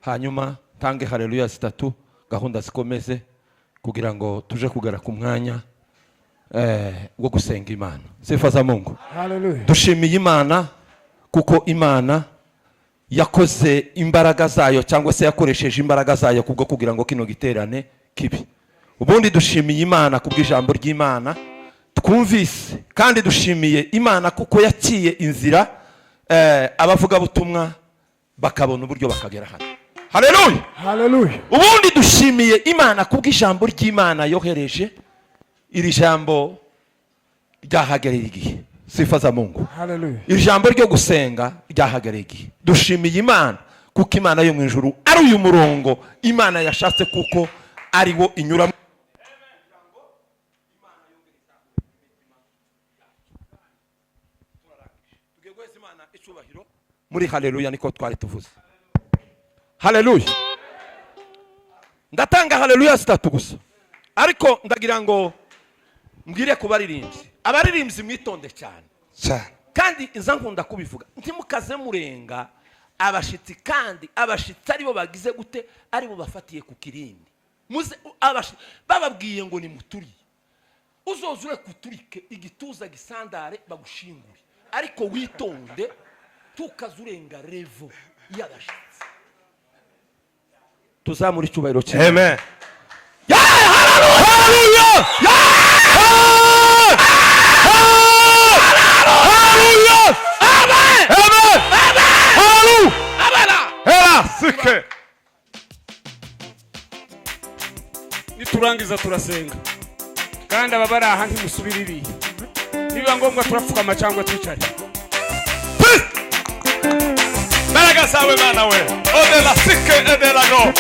hanyuma tange haleluya 3 gahunda zikomeze kugira ngo tuje kugara ku mwanya wo gusenga Imana. Sifa za Mungu. Haleluya. Dushimiye Imana kuko Imana yakoze imbaraga zayo cyangwa se yakoresheje imbaraga zayo kubwo kugira ngo kino giterane kibi. Ubundi dushimiye Imana kubw'ijambo ry'Imana twumvise, kandi dushimiye Imana kuko yaciye inzira abavuga butumwa bakabona uburyo bakagera hano. Haleluya. Haleluya. Ubundi dushimiye Imana kubw'ijambo ry'Imana yohereje iri jambo ryahagereye igihe. Sifa za Mungu. Haleluya. Iri jambo ryo gusenga ryahagereye igihe. Dushimiye Imana kuko Imana yo mu ijuru ari uyu murongo Imana yashatse kuko ari wo inyura. Muri haleluya niko twari tuvuze. Haleluya. Ndatanga haleluya 3 gusa. Ariko ndagira ngo mbwire ku baririmbyi. Abaririmbyi mwitonde cyane. Kandi inza nkunda kubivuga. Ntimukaze murenga abashitsi, kandi abashitsi ari bo bagize gute, ari bo bafatiye ku kirindi. Muze abashitsi bababwiye ngo ni muturi. Uzozure kuturike igituza gisandare bagushingure. Ariko witonde tukazurenga revo y'abashitsi. Tuzamura icyubahiro cyawe. Amen. Hallelujah! Hallelujah! Amen! Amen! Hallelujah! Hela sike. Niturangiza turasenga. Kandi ababari aha ntimusubiririye. Niba ngombwa turapfukama cyangwa twicare. Mbaraga zawe Mana we. Odela sike edela no.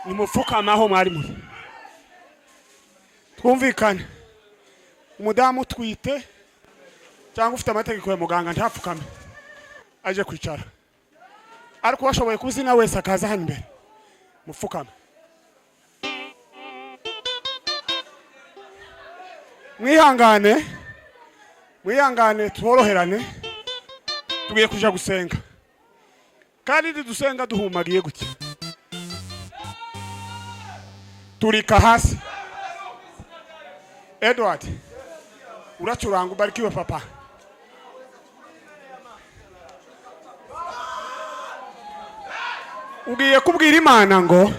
nimupfukame aho mwari muri. Twumvikane, umudamu utwite cyangwa ufite amategeko ya muganga ntapfukame, aje kwicara. Ariko washoboye kuzina wese akaza hano imbere, mupfukame. Mwihangane tworoherane, tugiye kuja gusenga. Kandi dusenga duhumagiye gutya. Turika hasi. Edward, uracuranga ubarikiwe papa. Ugiye kubwira Imana ngo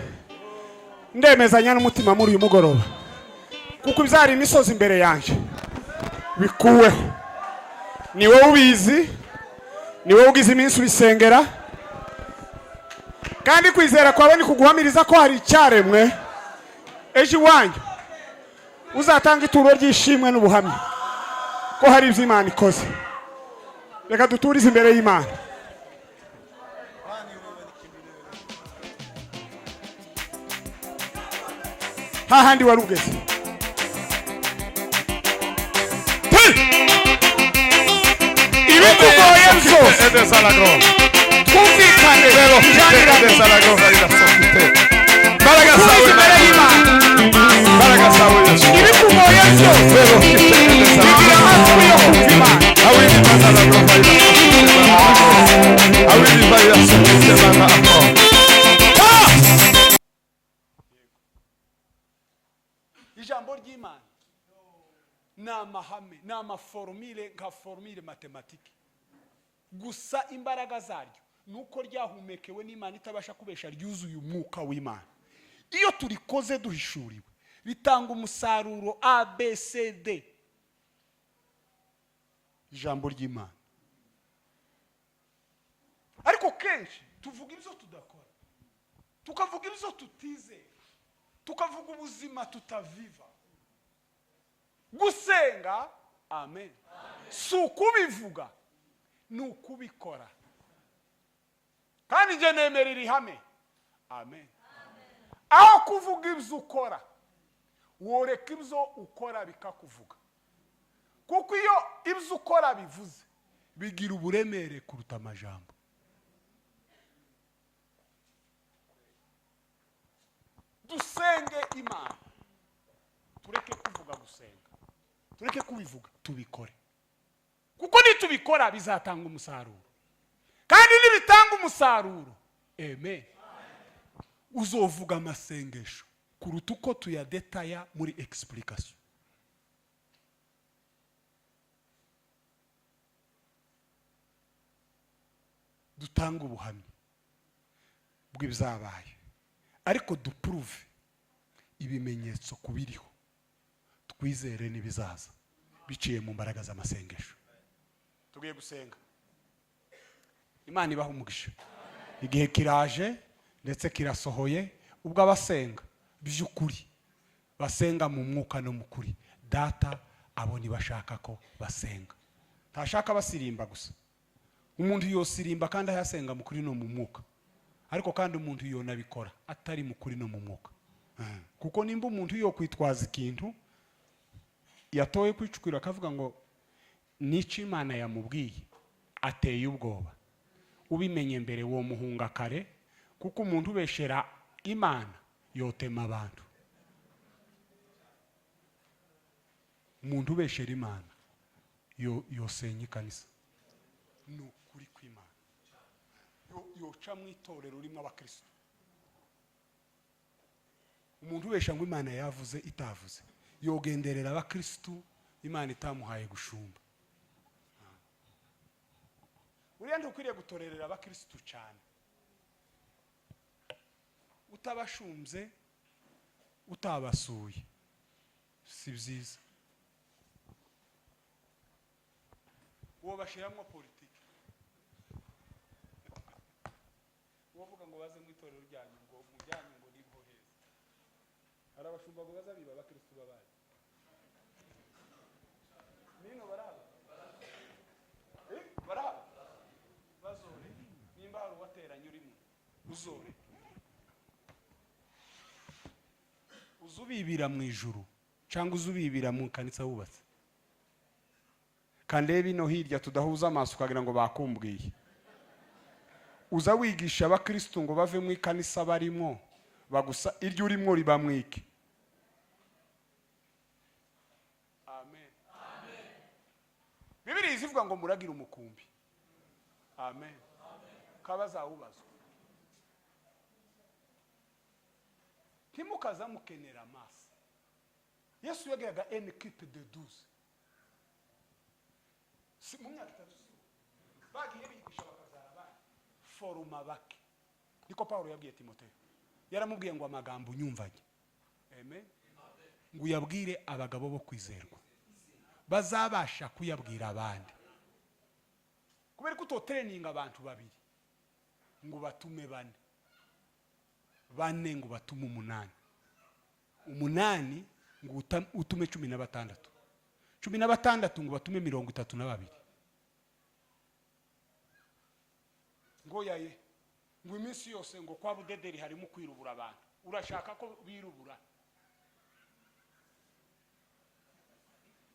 ndemezanya n'umutima muri uyu mugoroba, kuko ibyari imisozi imbere yanje bikuweho. Ni wowe ubizi, ni wowe ugize iminsi ubisengera, kandi kwizera kwawe ni kuguhamiriza ko hari icyaremwe ejo iwanyu uzatanga ituro ry'ishimwe n'ubuhamya ko hari ibyo Imana ikoze. Reka duturize imbere y'Imana. Hahandi wari ugeze. Ibikugoye byose twumvikane Mbaraga zawe imbere y'Imana. Mbaraga zawe Yesu. Ibikugoye byose bigira amatwi yo kumva Imana. Ijambo ry'Imana ni amahame, ni amaformule nka formule matematike. Gusa imbaraga zaryo nuko ryahumekewe n'Imana itabasha kubesha, ryuzuye umwuka w'Imana. Iyo turikoze duhishuriwe bitanga umusaruro A B C D. Ijambo ry'Imana. Ariko kenshi tuvuga ibyo tudakora, tukavuga ibyo tutizera, tukavuga ubuzima tutaviva. Gusenga, amen, si ukubivuga, ni ukubikora. Kandi nje nemerera ihame, amen. Aho kuvuga ibyo ukora, woreka ibyo ukora bikakuvuga. Kuko iyo ibyo ukora bivuze, bigira uburemere kuruta amajambo. Dusenge Imana, tureke kuvuga gusenga, tureke kubivuga, tubikore. Kuko nitubikora bizatanga umusaruro, kandi nibitanga umusaruro, amen, uzovuga amasengesho kuruta uko tuyadetaya muri explication. Dutanga ubuhamya bw'ibyabaye, ariko duprove ibimenyetso kubiriho, twizere n'ibizaza biciye mu mbaraga z'amasengesho. Tugiye gusenga. Imana ibaha umugisha. Igihe kiraje ndetse kirasohoye ubwo abasenga by'ukuri basenga mu mwuka no mu kuri. Data abo ni bashaka ko basenga, ntashaka basirimba gusa. Umuntu yosirimba kandi ayasenga mu kuri no mu mwuka, ariko kandi umuntu yonabikora atari mu kuri no mu mwuka. Kuko nimba umuntu yo kwitwaza ikintu yatoye kwicukira akavuga ngo nico Imana yamubwiye, ateye ubwoba. Ubimenye mbere wo muhunga kare, kuko umuntu ubeshera Imana yotema abantu. Umuntu ubeshera Imana yosenya ikanisa. No kuri kw'Imana yoca mu itorero rimwe abakristo. Umuntu ubesha ngo Imana yavuze itavuze, yogenderera abakristo Imana itamuhaye gushumba. Uriya ntukwiriye gutorerera abakristo cyane. Utabashumze, utabasuye, si byiza. Uwo bashiramo politiki, uvuga ngo baze mu itorero ryanyu ngo mujyanye ngo niho heza. Hari abashumba ngo bazabiba abakristo babaye. Nino baraba. Baraba. Bazore. Nimba hari uwateranye urimo, uzore. ubibira mu ijuru cyangwa uzubibira mu kanisa wubatse? Kandebe ino hirya tudahuza amaso ukagira ngo bakumbwiye. Uza wigisha abakristo ngo bave mu kanisa barimo bagusa iryo urimo ribamwike. Amen. Amen. Bibiri izivuga ngo muragira umukumbi. Amen. Kabaza ubazwa. Timukaza mukenera amaso. Yesu yagiraga une équipe de 12. Si munya kitatu. Bagiye bigisha bakazara abana. Foruma bake. Niko Paulo yabwiye Timotheo. Yaramubwiye ngo amagambo unyumvanye. Amen. Ngo yabwire abagabo bo kwizerwa. Bazabasha kuyabwira abandi. Kubera ko training abantu babiri. Ngo batume bane. Bane ngo batume 8. 8 ngo utume 16. 16 ngo batume 32. Ngo yaye ngo iminsi yose ngo kwa budederi harimo kwirubura abantu. Urashaka ko birubura?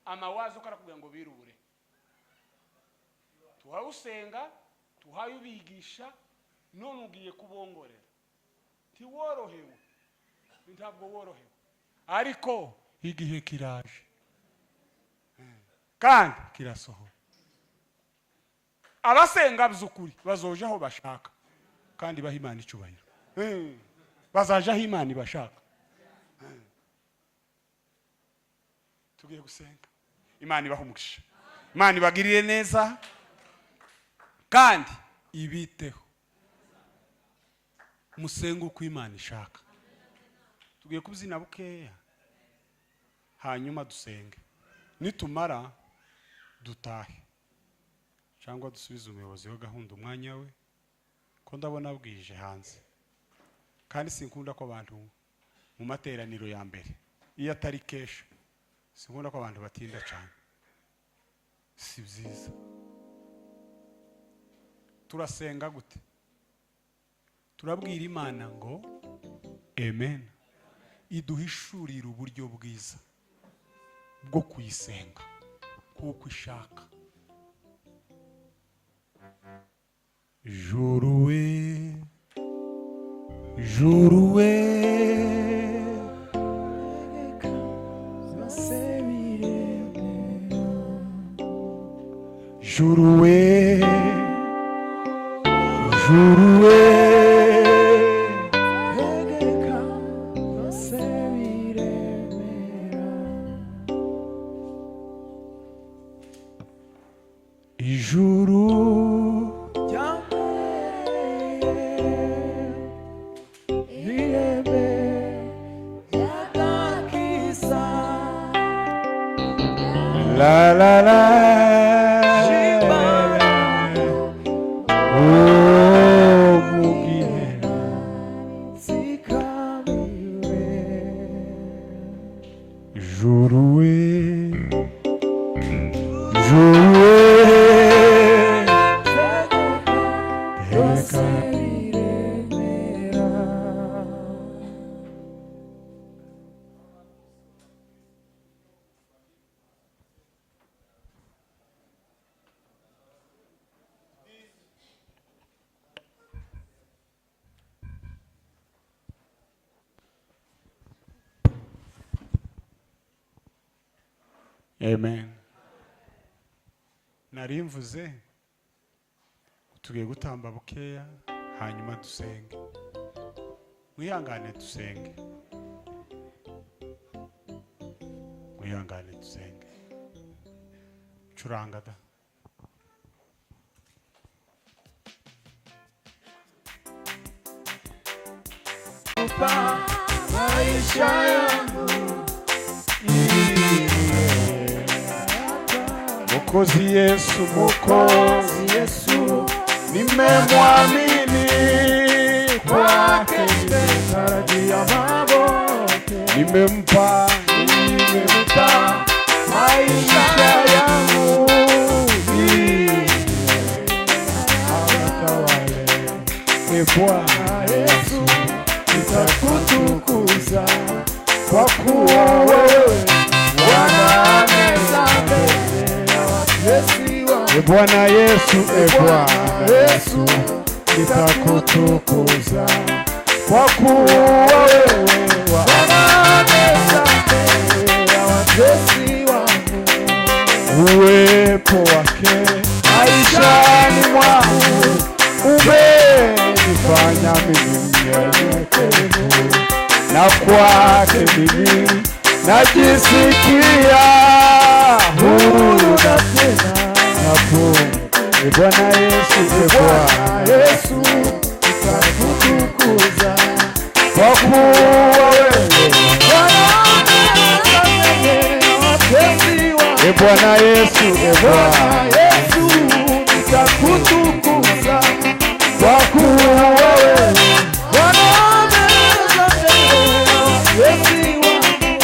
Amawazo karakubwira ngo birubure. Tuhawusenga, tuhayubigisha, none ugiye kubongorera. Tiworohewe. Ntabwo worohewe. Ariko igihe kiraje. Kandi kirasohora. Abasenga by'ukuri bazoje aho bashaka kandi bahimana icubahiro. Bazaje aho Imana bashaka. Tugiye gusenga. Imana ibahumugisha. Imana ibagirire neza kandi ibiteho. Musenga uko Imana ishaka. Tugiye kubzina bukeya hanyuma dusenge. Nitumara dutahe cyangwa dusubize umuyobozi wa gahunda umwanya we ko ndabona bwije hanze. Kandi sinkunda ko abantu mu materaniro ya mbere iyo atari kesha sinkunda ko abantu batinda cyane. Si byiza. Turasenga gute? Turabwira Imana ngo amen. Iduhishurira uburyo bwiza bwo kuyisenga kuko ishaka. Juruwe la la la oh mugihera sikamiwe juruwe Amen. Narimvuze tugiye gutamba bukeya hanyuma dusenge. Mwihangane dusenge. Mwihangane dusenge. Curanga da. Maisha yangu Mwokozi Yesu nimemwamini kwake nimetarajia mambo nimempa maisha yangu awatawale Bwana Yesu nitakutukuza kwa Bwana Yesu, Bwana Yesu, nitakutukuza kwa kuwa wewe waonesha mbele ya watesi wangu uwepo wake maishani mwangu. Umenifanya mimi mnyenyekevu, na kwake mimi najisikia huru na tena nafuu. Bwana Yesu, Bwana Yesu, nitakutukuza kwa kuwa wewe waonesha mbele ya watesi wangu. Bwana Yesu, Bwana Yesu, nitakutukuza kwa kuwa wewe waonesha mbele ya watesi wangu.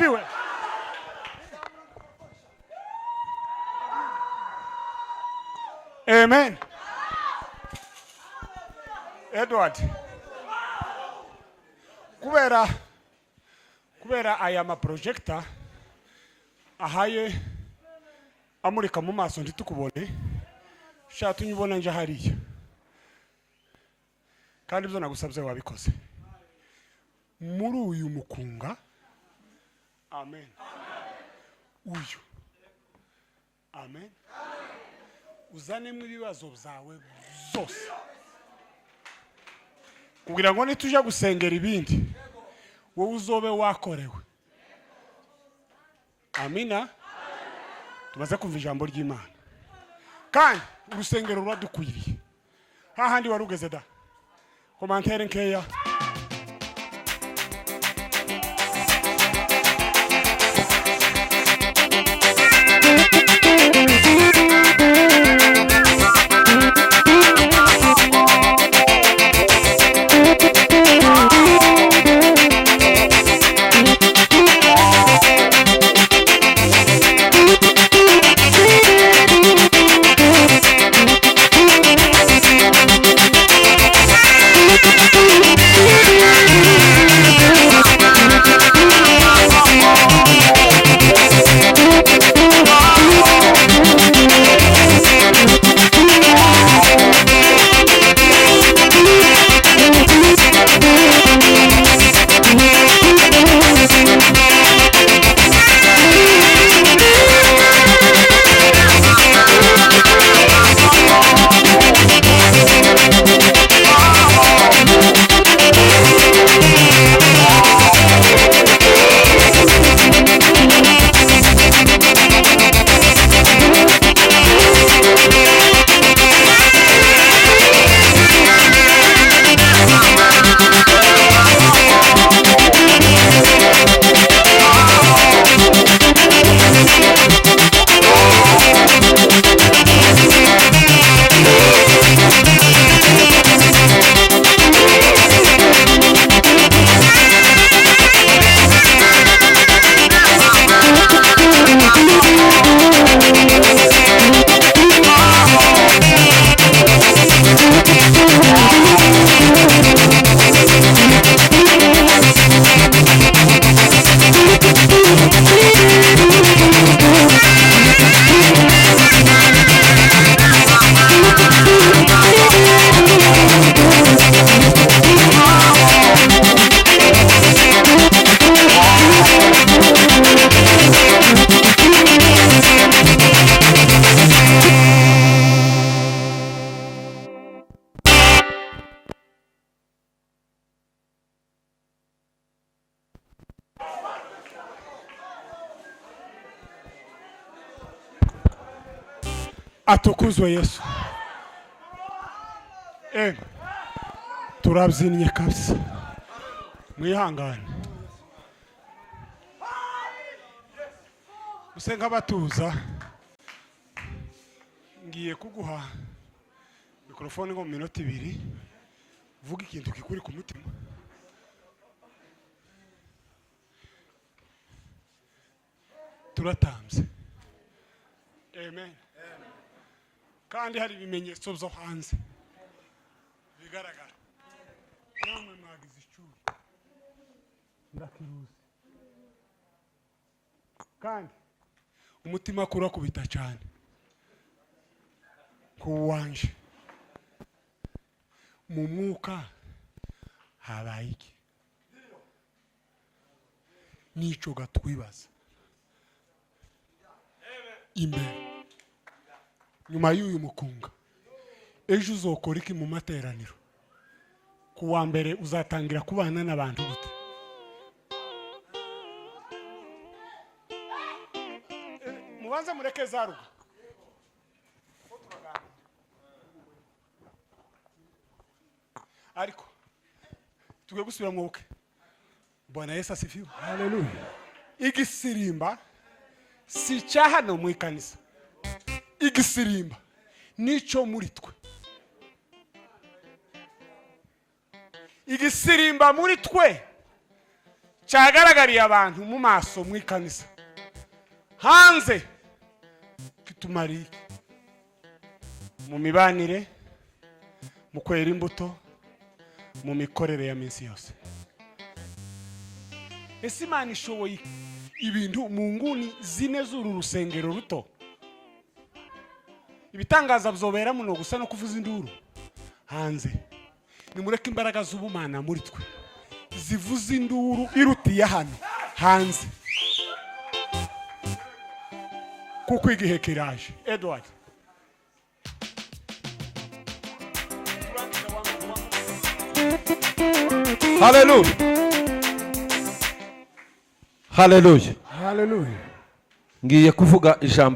asifiwe. Amen. Edward, kubera aya maprojector ahaye amurika mu maso nditukubone shatu nyibona nje hariya kandi byo nagusabye wabikoze muri uyu mukunga. Amen. Uyu. Amen. Uzanemo ibibazo byawe zose kugira ngo nituje gusengera ibindi wowe uzobe wakorewe. Amina. Tumaze kumva ijambo ry'Imana kandi urusengero ruradukwiriye. Hahandi warugeze da komantere nkeya. Atukuzwe Yesu. Turabyinnye kabisa. Mwihangane. Usenga batuza. Ngiye kuguha mikrofone ngo mu minota 2. Vuga ikintu kikuri ku mutima. Turatambye. Amen. Kandi hari ibimenyetso byo hanze bigaragara. Namwe mwagize icuri ndakiruzi kandi umutima kura kubita cyane kuwanje mu mwuka habaye iki nico gatwibaza imbere nyuma y'uyu mukunga ejo uzokora iki mu materaniro kuwa mbere uzatangira kubana n'abantu gute mubanze mureke zaruga ariko tugiye gusubira mu buke. Bwana Yesu asifiwe. Haleluya. Igisirimba si cyahano mu ikanisa. Igisirimba nico muri twe. Igisirimba muri twe cyagaragariye abantu mu maso mu ikanisa hanze kitumariye mu mibanire, mu kwera imbuto, mu mikorere ya minsi yose. Ese Imana ishoboye ibintu mu nguni zine z'uru rusengero ruto? Ibitangaza bizobera muno gusa no kuvuza induru hanze. Nimureke imbaraga z'ubumana muri twe zivuza induru irutiye hano hanze, kuko igihe kiraje. Edward, haleluya, haleluya, haleluya. ngiye kuvuga ijambo